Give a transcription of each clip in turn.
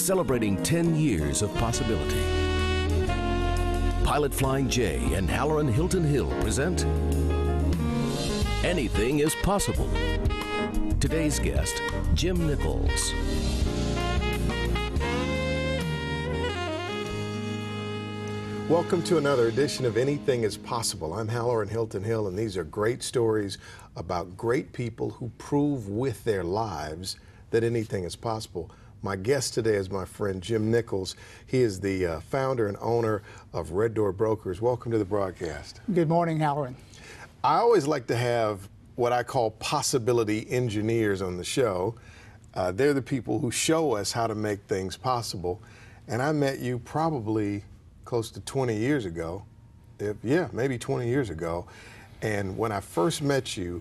celebrating 10 years of possibility. Pilot Flying J and Hallerin Hilton Hill present Anything is Possible. Today's guest, Jim Nichols. Welcome to another edition of Anything is Possible. I'm Hallerin Hilton Hill, and these are great stories about great people who prove with their lives that anything is possible. My guest today is my friend Jim Nichols. He is the founder and owner of Red Door Brokers. Welcome to the broadcast. Good morning, Hallerin. I always like to have what I call possibility engineers on the show. They're the people who show us how to make things possible. And I met you probably close to 20 years ago. Maybe 20 years ago. And when I first met you,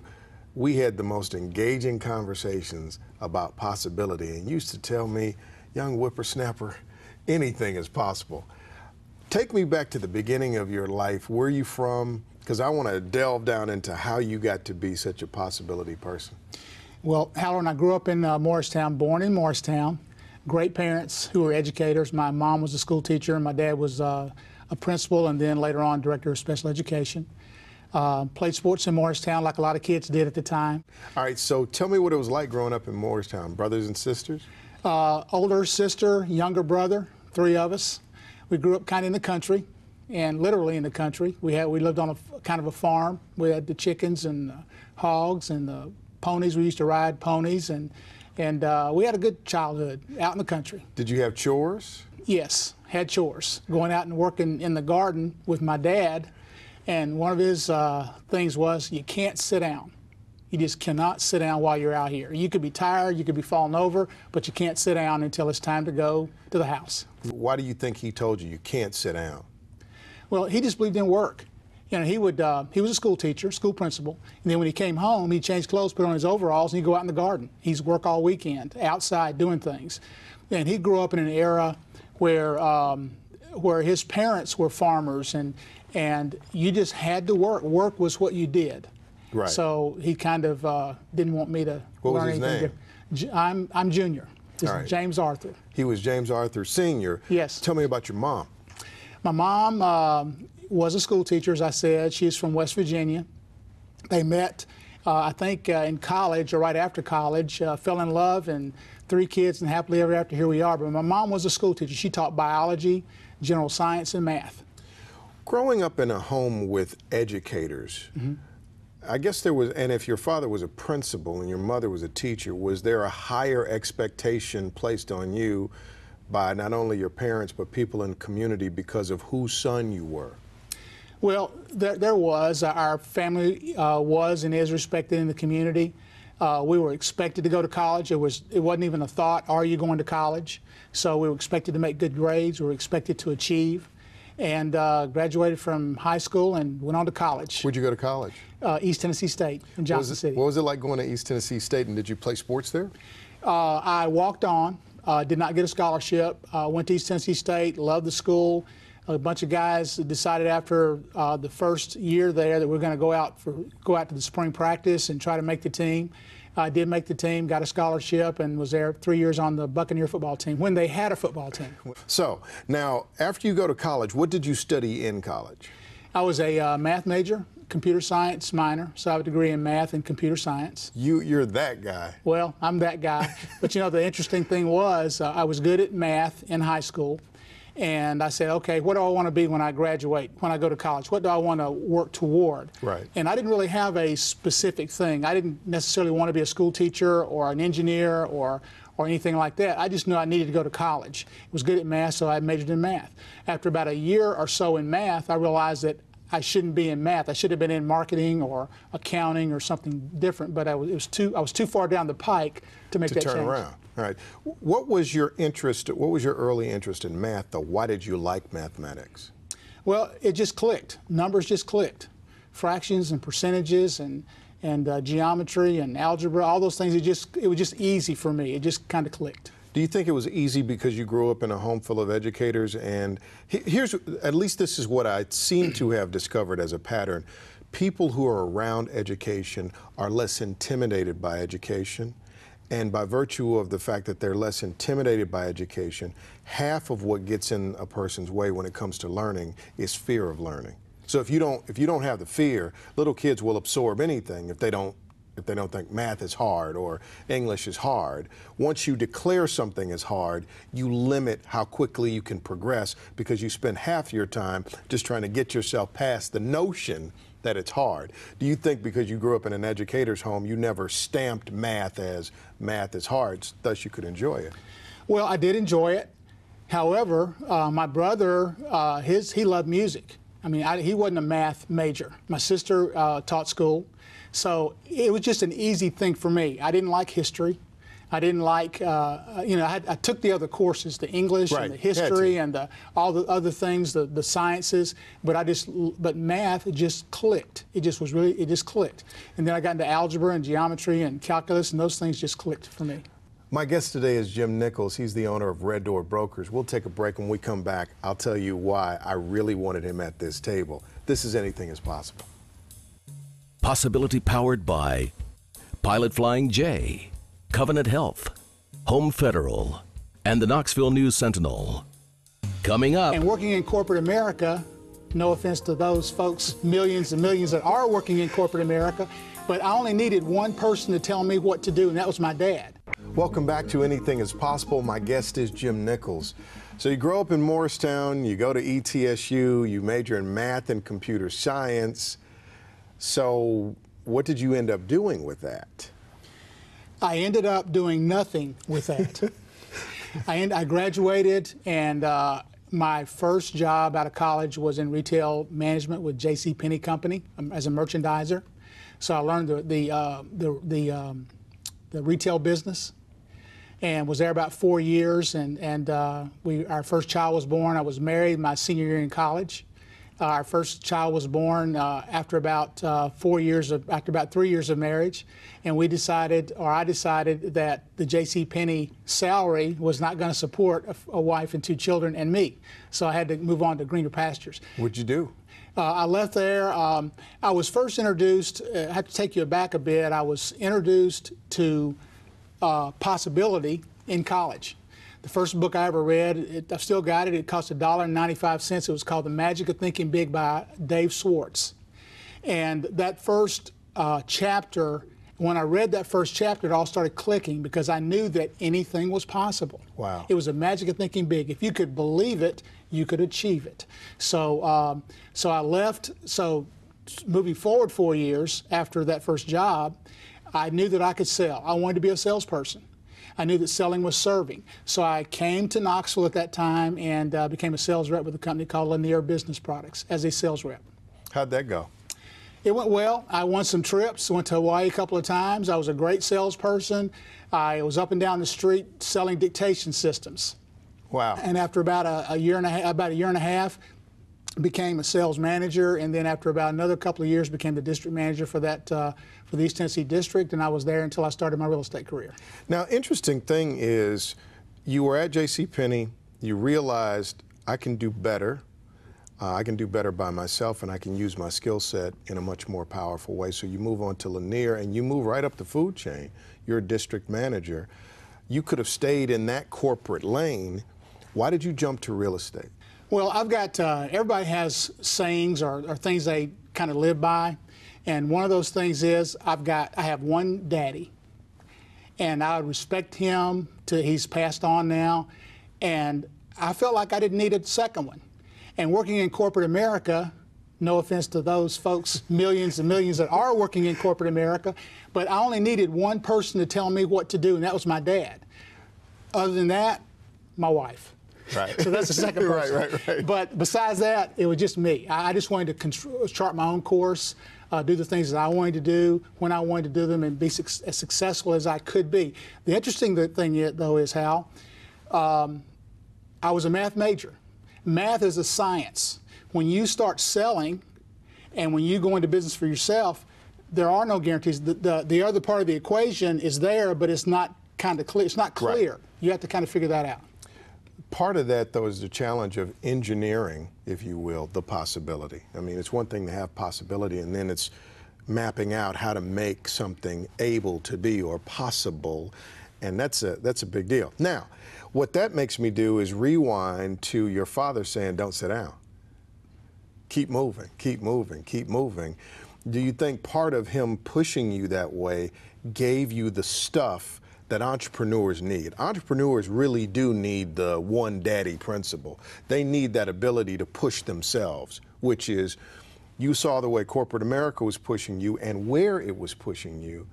we had the most engaging conversations about possibility. And you used to tell me, young whippersnapper, anything is possible. Take me back to the beginning of your life. Where are you from? Because I want to delve down into how you got to be such a possibility person. Well, Hallerin, I grew up in Morristown, born in Morristown. Great parents who were educators. My mom was a school teacher, and my dad was a principal, and then later on director of special education. Played sports in Morristown like a lot of kids did at the time. All right, so tell me what it was like growing up in Morristown. Brothers and sisters? Older sister, younger brother, three of us. We grew up kind of in the country, and literally in the country. We lived on a kind of a farm. We had the chickens and hogs and the ponies. We used to ride ponies, and we had a good childhood out in the country. Did you have chores? Yes, had chores. Going out and working in the garden with my dad, and one of his things was you can't sit down. You just cannot sit down while you're out here. You could be tired, you could be falling over, but you can't sit down until it's time to go to the house. Why do you think he told you can't sit down? Well, he just believed in work. You know, he was a school teacher, school principal, and then when he came home, he'd change clothes, put on his overalls, and he'd go out in the garden. He'd work all weekend, outside, doing things. And he grew up in an era where his parents were farmers, and you just had to work. Work was what you did. Right. So he kind of didn't want me to learn anything different. What was his name? I'm Junior. This is James Arthur. He was James Arthur Sr. Yes. Tell me about your mom. My mom was a school teacher, as I said. She's from West Virginia. They met, I think, in college or right after college, fell in love, and 3 kids, and happily ever after, here we are. But my mom was a school teacher. She taught biology, general science, and math. Growing up in a home with educators, I guess there was, and if your father was a principal and your mother was a teacher, was there a higher expectation placed on you by not only your parents but people in the community because of whose son you were? Well, there was. Our family was and is respected in the community. We were expected to go to college. It wasn't even a thought, are you going to college? So we were expected to make good grades. We were expected to achieve. And graduated from high school and went on to college. Where'd you go to college? East Tennessee State in Johnson City. What was it like going to East Tennessee State, and did you play sports there? I walked on, did not get a scholarship, went to East Tennessee State, loved the school. A bunch of guys decided after the first year there that we're going to go out to the spring practice and try to make the team. I did make the team, got a scholarship, and was there 3 years on the Buccaneer football team when they had a football team. So now, after you go to college, what did you study in college? I was a math major, computer science minor, so I have a degree in math and computer science. You're that guy. Well, I'm that guy. But you know, the interesting thing was I was good at math in high school. And I said, okay, what do I want to be when I graduate, when I go to college? What do I want to work toward? Right. And I didn't really have a specific thing. I didn't necessarily want to be a school teacher or an engineer or anything like that. I just knew I needed to go to college. I was good at math, so I majored in math. After about a year or so in math, I realized that I shouldn't be in math. I should have been in marketing or accounting or something different, but I was too far down the pike to make that change. To turn around. All right. What was your interest? What was your early interest in math, though? Why did you like mathematics? Well, it just clicked. Numbers just clicked. Fractions and percentages and geometry and algebra, all those things. It was just easy for me. It just kind of clicked. Do you think it was easy because you grew up in a home full of educators? And here's, at least this is what I seem to have discovered as a pattern. People who are around education are less intimidated by education, And by virtue of the fact that they're less intimidated by education, half of what gets in a person's way when it comes to learning is fear of learning. So if you don't have the fear, little kids will absorb anything if they don't think math is hard or English is hard. Once you declare something as hard, you limit how quickly you can progress because you spend half your time just trying to get yourself past the notion that it's hard. Do you think because you grew up in an educator's home, you never stamped math as math is hard, thus you could enjoy it? Well, I did enjoy it. However, my brother, he loved music. I mean, he wasn't a math major. My sister taught school, so it was just an easy thing for me. I didn't like history. I didn't like, I took the other courses, the English and the history and all the other things, the sciences, but math, it just clicked. It just clicked. And then I got into algebra and geometry and calculus, and those things just clicked for me. My guest today is Jim Nichols. He's the owner of Red Door Brokers. We'll take a break. When we come back, I'll tell you why I really wanted him at this table. This is Anything is Possible. Possibility powered by Pilot Flying J, Covenant Health, Home Federal, and the Knoxville News Sentinel. Coming up. And working in corporate America, no offense to those folks, millions and millions that are working in corporate America, but I only needed one person to tell me what to do, and that was my dad. Welcome back to Anything is Possible. My guest is Jim Nichols. So you grow up in Morristown, you go to ETSU, you major in math and computer science. So what did you end up doing with that? I ended up doing nothing with that. I graduated, and my first job out of college was in retail management with JCPenney Company as a merchandiser. So I learned the retail business, and was there about 4 years. And our first child was born. I was married my senior year in college. Our first child was born after about 3 years of marriage, and I decided that the JCPenney salary was not going to support a wife and 2 children and me, so I had to move on to greener pastures. What'd you do? I left there. I was first introduced. I have to take you back a bit. I was introduced to possibility in college. The first book I ever read, I've still got it. It cost $1.95. It was called The Magic of Thinking Big by Dave Schwartz. And that first chapter, when I read that first chapter, it all started clicking because I knew that anything was possible. Wow. It was a magic of thinking big. If you could believe it, you could achieve it. So, so I left. So moving forward 4 years after that first job, I knew that I could sell. I wanted to be a salesperson. I knew that selling was serving. So I came to Knoxville at that time and became a sales rep with a company called Lanier Business Products as a sales rep. How'd that go? It went well. I won some trips, went to Hawaii a couple of times. I was a great salesperson. I was up and down the street selling dictation systems. Wow. And after about a year and a half, became a sales manager, and then after about another couple of years became the district manager for that for the East Tennessee district, and I was there until I started my real estate career. Now, interesting thing is, you were at JCPenney, you realized I can do better. I can do better by myself, and I can use my skill set in a much more powerful way. So you move on to Lanier, and you move right up the food chain. You're a district manager. You could have stayed in that corporate lane. Why did you jump to real estate? Well, I've got, everybody has sayings or things they kind of live by. And one of those things is I have one daddy, and I respect him till he's passed on now. And I felt like I didn't need a second one. And working in corporate America, no offense to those folks, millions and millions that are working in corporate America, but I only needed one person to tell me what to do, and that was my dad. Other than that, my wife. Right. So that's the second person. Right. But besides that, it was just me. I just wanted to chart my own course, do the things that I wanted to do, when I wanted to do them, and be as successful as I could be. The interesting thing, though, is how I was a math major. Math is a science. When you start selling and when you go into business for yourself, there are no guarantees. The other part of the equation is there, but it's not kind of clear. It's not clear. Right. You have to kind of figure that out. Part of that, though, is the challenge of engineering, if you will, the possibility. I mean, it's one thing to have possibility, and then it's mapping out how to make something able to be or possible. And that's a big deal. Now, what that makes me do is rewind to your father saying, don't sit down. Keep moving, keep moving, keep moving. Do you think part of him pushing you that way gave you the stuff that entrepreneurs need? Entrepreneurs really do need the one daddy principle. They need that ability to push themselves, which is, you saw the way corporate America was pushing you and where it was pushing you.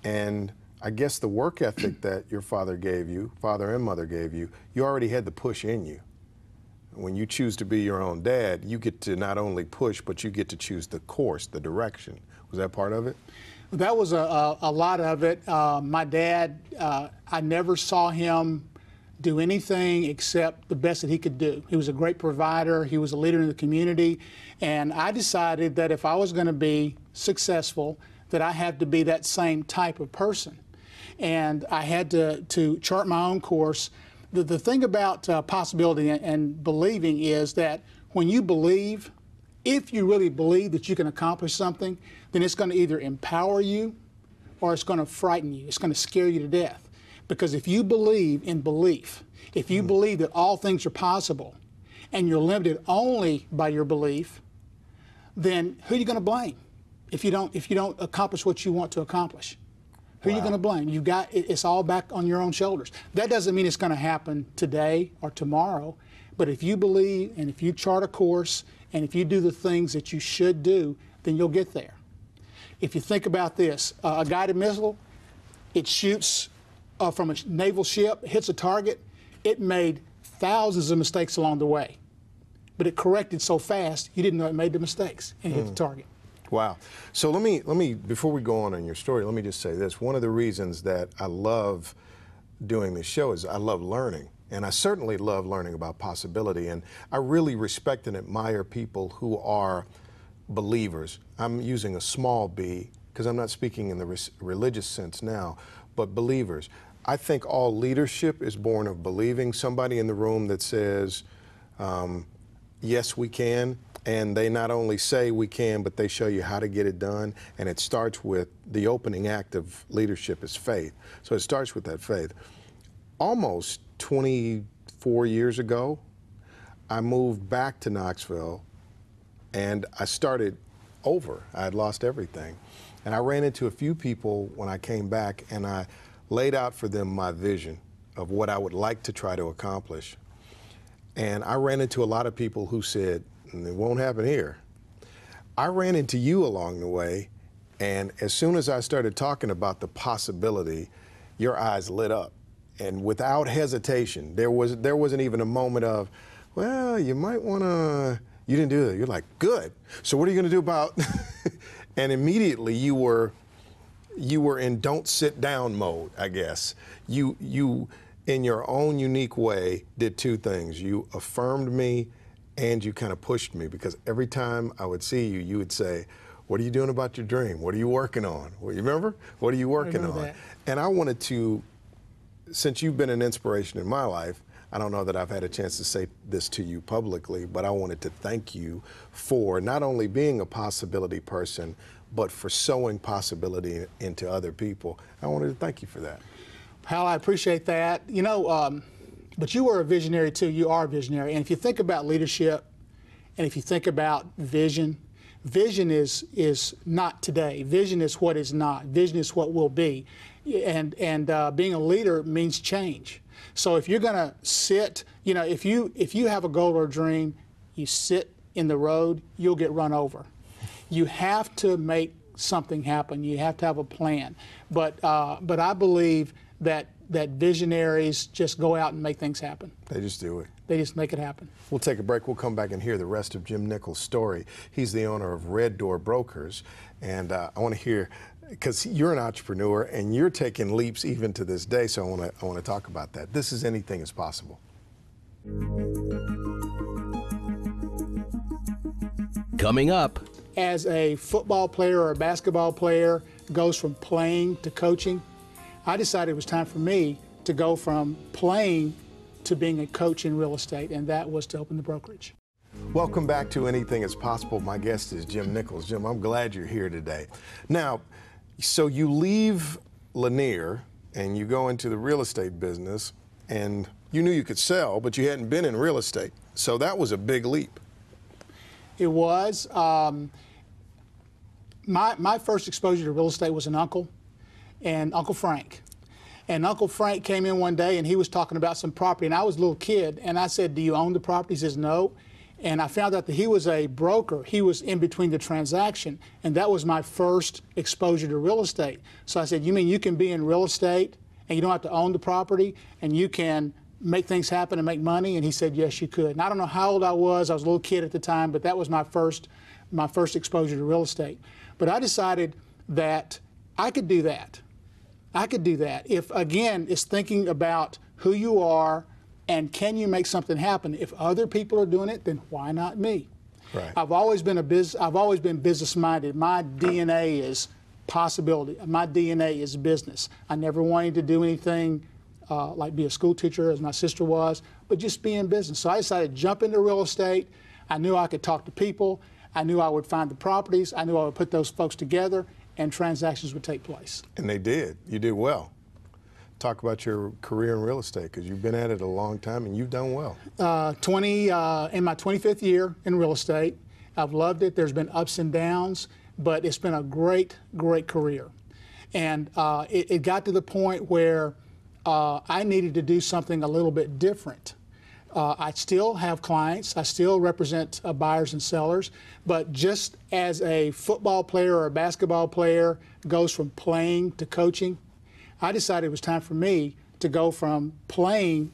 And I guess the work ethic that your father gave you, father and mother gave you, you already had the push in you. When you choose to be your own dad, you get to not only push, but you get to choose the course, the direction. Was that part of it? That was a lot of it. My dad, I never saw him do anything except the best that he could do. He was a great provider. He was a leader in the community. And I decided that if I was going to be successful, that I had to be that same type of person. And I had to chart my own course. The thing about possibility and believing is that when you believe, if you really believe that you can accomplish something, then it's going to either empower you or it's going to frighten you. It's going to scare you to death. Because if you believe in belief, if you believe that all things are possible and you're limited only by your belief, then who are you going to blame if you don't accomplish what you want to accomplish? Who are you going to blame? It's all back on your own shoulders. That doesn't mean it's going to happen today or tomorrow, but if you believe and if you chart a course and if you do the things that you should do, then you'll get there. If you think about this, a guided missile, it shoots from a naval ship, hits a target, it made thousands of mistakes along the way, but it corrected so fast you didn't know it made the mistakes and hit the target. Wow. So let me, before we go on in your story, let me just say this. One of the reasons that I love doing this show is I love learning. And I certainly love learning about possibility. And I really respect and admire people who are believers. I'm using a small b because I'm not speaking in the religious sense now, but believers. I think all leadership is born of believing. Somebody in the room that says, yes, we can. And they not only say we can, but they show you how to get it done. And it starts with the opening act of leadership is faith. So it starts with that faith. Almost 24 years ago, I moved back to Knoxville and I started over. I had lost everything. And I ran into a few people when I came back and I laid out for them my vision of what I would like to try to accomplish. And I ran into a lot of people who said, it won't happen here. I ran into you along the way, and as soon as I started talking about the possibility, your eyes lit up. And without hesitation, there wasn't even a moment of, well, you might want to, you didn't do that. You're like, good. So what are you going to do about, and immediately you were in don't sit down mode, I guess. You, in your own unique way, did two things. You affirmed me and you kind of pushed me, because every time I would see you, you would say, what are you doing about your dream? What are you working on? Well, you remember? What are you working on? That. And I wanted to, since you've been an inspiration in my life, I don't know that I've had a chance to say this to you publicly, but I wanted to thank you for not only being a possibility person, but for sowing possibility into other people. I wanted to thank you for that. Hal, I appreciate that. You know, but you were a visionary too. You are a visionary. And if you think about leadership, and if you think about vision, vision is not today. Vision is what is not. Vision is what will be. And being a leader means change. So if you're going to sit, you know, if you have a goal or a dream, you sit in the road, you'll get run over. You have to make something happen. You have to have a plan. But I believe that visionaries just go out and make things happen. They just do it. They just make it happen. We'll take a break. We'll come back and hear the rest of Jim Nichols' story. He's the owner of Red Door Brokers. And I want to hear, because you're an entrepreneur and you're taking leaps even to this day, so I want to talk about that. This is Anything is Possible. Coming up. As a football player or a basketball player goes from playing to coaching, I decided it was time for me to go from playing to being a coach in real estate, and that was to open the brokerage. Welcome back to Anything is Possible. My guest is Jim Nichols. Jim, I'm glad you're here today. Now, so you leave Lanier and you go into the real estate business, and you knew you could sell, but you hadn't been in real estate. So that was a big leap. It was. My first exposure to real estate was an uncle, and Uncle Frank. And Uncle Frank came in one day, and he was talking about some property, and I was a little kid, and I said, "Do you own the property?" He says, "No." And I found out that he was a broker. He was in between the transaction, and that was my first exposure to real estate. So I said, "You mean you can be in real estate, and you don't have to own the property, and you can make things happen and make money?" And he said, "Yes, you could." And I don't know how old I was a little kid at the time, but that was my first exposure to real estate. But I decided that I could do that. I could do that. If, again, it's thinking about who you are and can you make something happen. If other people are doing it, then why not me? Right. I've always been business-minded. My DNA is possibility. My DNA is business. I never wanted to do anything like be a school teacher, as my sister was, but just be in business. So I decided to jump into real estate. I knew I could talk to people. I knew I would find the properties. I knew I would put those folks together, and transactions would take place. And they did. You did well. Talk about your career in real estate, because you've been at it a long time and you've done well. In my 25th year in real estate. I've loved it. There's been ups and downs, but it's been a great, great career. And it got to the point where I needed to do something a little bit different. I still have clients. I still represent buyers and sellers. But just as a football player or a basketball player goes from playing to coaching, I decided it was time for me to go from playing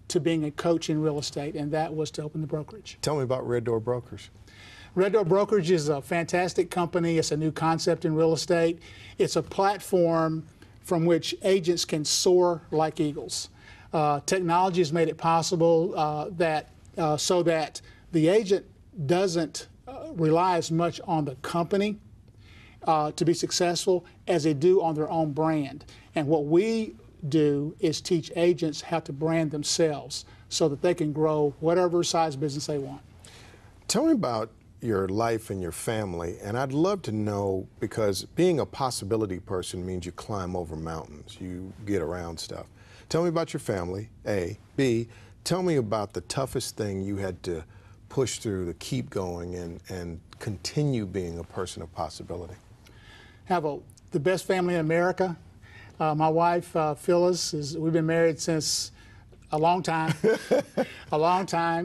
to being a coach in real estate, and that was to open the brokerage. Tell me about Red Door Brokers. Red Door Brokerage is a fantastic company. It's a new concept in real estate. It's a platform from which agents can soar like eagles. Technology has made it possible so that the agent doesn't rely as much on the company to be successful as they do on their own brand. And what we do is teach agents how to brand themselves so that they can grow whatever size business they want. Tell me about your life and your family, and I'd love to know, because being a possibility person means you climb over mountains, you get around stuff. Tell me about your family, A. B, tell me about the toughest thing you had to push through to keep going and continue being a person of possibility. Have the best family in America. My wife, Phyllis, we've been married since a long time,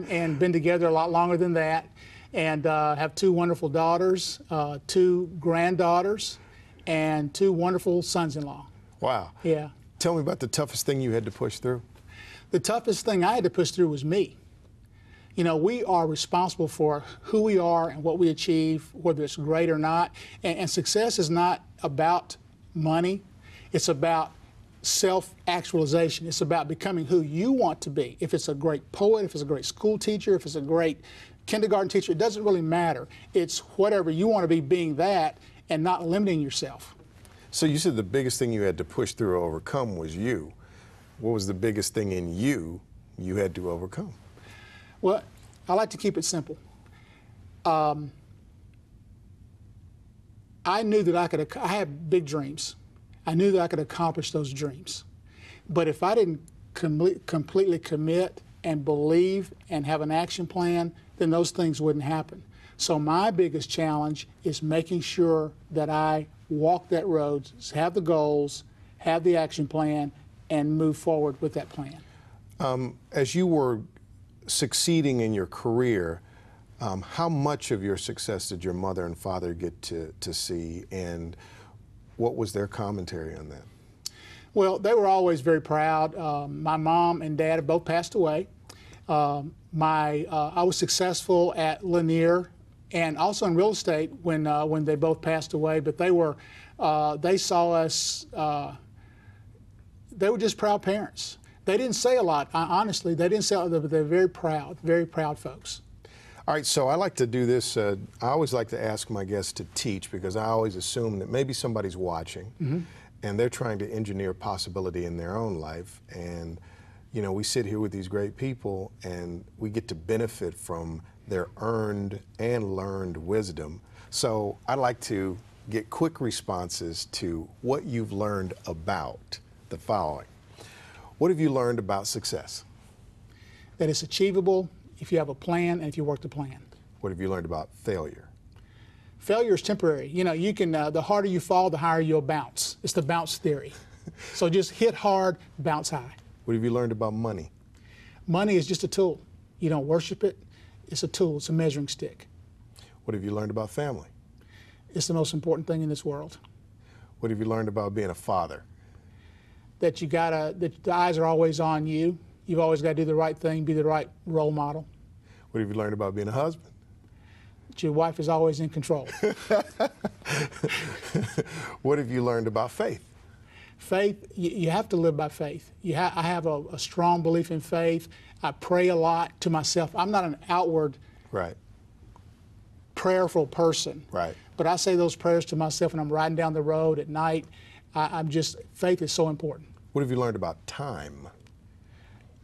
and been together a lot longer than that. And have two wonderful daughters, two granddaughters, and two wonderful sons-in-law. Wow. Yeah. Tell me about the toughest thing you had to push through. The toughest thing I had to push through was me. You know, we are responsible for who we are and what we achieve, whether it's great or not. And success is not about money. It's about self-actualization. It's about becoming who you want to be. If it's a great poet, if it's a great school teacher, if it's a great kindergarten teacher, it doesn't really matter. It's whatever you want to be, being that, and not limiting yourself. So you said the biggest thing you had to push through or overcome was you. What was the biggest thing in you had to overcome? Well, I like to keep it simple. I knew that I had big dreams. I knew that I could accomplish those dreams. But if I didn't completely commit and believe and have an action plan, then those things wouldn't happen. So my biggest challenge is making sure that I walk that road, have the goals, have the action plan, and move forward with that plan. As you were succeeding in your career, how much of your success did your mother and father get to see, and what was their commentary on that? Well, they were always very proud. My mom and dad have both passed away. I was successful at Lanier and also in real estate when they both passed away, but they saw us, they were just proud parents. They didn't say a lot, honestly. They didn't say a lot, but they're very proud folks. All right, so I like to do this. I always like to ask my guests to teach, because I always assume that maybe somebody's watching and they're trying to engineer possibility in their own life. And, you know, we sit here with these great people and we get to benefit from their earned and learned wisdom. So I'd like to get quick responses to what you've learned about the following. What have you learned about success? That it's achievable if you have a plan and if you work the plan. What have you learned about failure? Failure is temporary. You know, you can, the harder you fall, the higher you'll bounce. It's the bounce theory. So just hit hard, bounce high. What have you learned about money? Money is just a tool. You don't worship it. It's a tool. It's a measuring stick. What have you learned about family? It's the most important thing in this world. What have you learned about being a father? That that the eyes are always on you. You've always got to do the right thing, be the right role model. What have you learned about being a husband? That your wife is always in control. What have you learned about faith? Faith, you have to live by faith. I have a strong belief in faith. I pray a lot to myself. I'm not an outward prayerful person. Right. But I say those prayers to myself when I'm riding down the road at night. Faith is so important. What have you learned about time?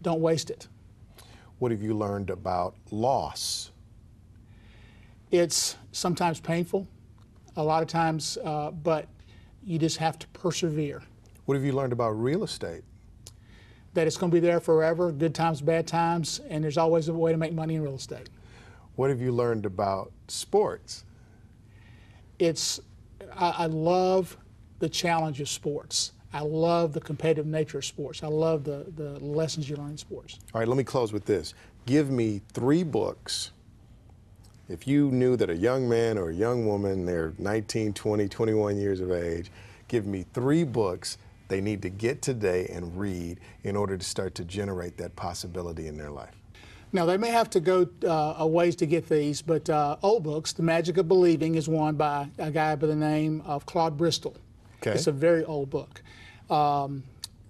Don't waste it. What have you learned about loss? It's sometimes painful, a lot of times, but you just have to persevere. What have you learned about real estate? That it's going to be there forever, good times, bad times, and there's always a way to make money in real estate. What have you learned about sports? I love the challenge of sports. I love the competitive nature of sports. I love the lessons you learn in sports. All right, let me close with this. Give me 3 books. If you knew that a young man or a young woman, they're 19, 20, 21 years of age, give me 3 books they need to get today and read in order to start to generate that possibility in their life. Now, they may have to go a ways to get these, but old books, The Magic of Believing is one by a guy by the name of Claude Bristol. Okay. It's a very old book.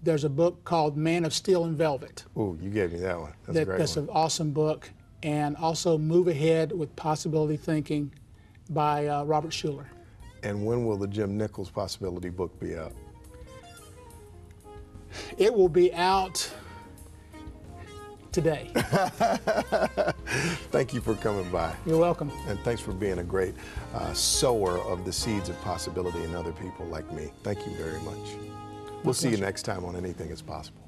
There's a book called Man of Steel and Velvet. Ooh, you gave me that one. That's a great That's one. an awesome book. And also Move Ahead with Possibility Thinking by Robert Schuller. And when will the Jim Nichols Possibility book be out? It will be out today. Thank you for coming by. You're welcome. And thanks for being a great sower of the seeds of possibility in other people like me. Thank you very much. We'll see you next time on Anything is Possible.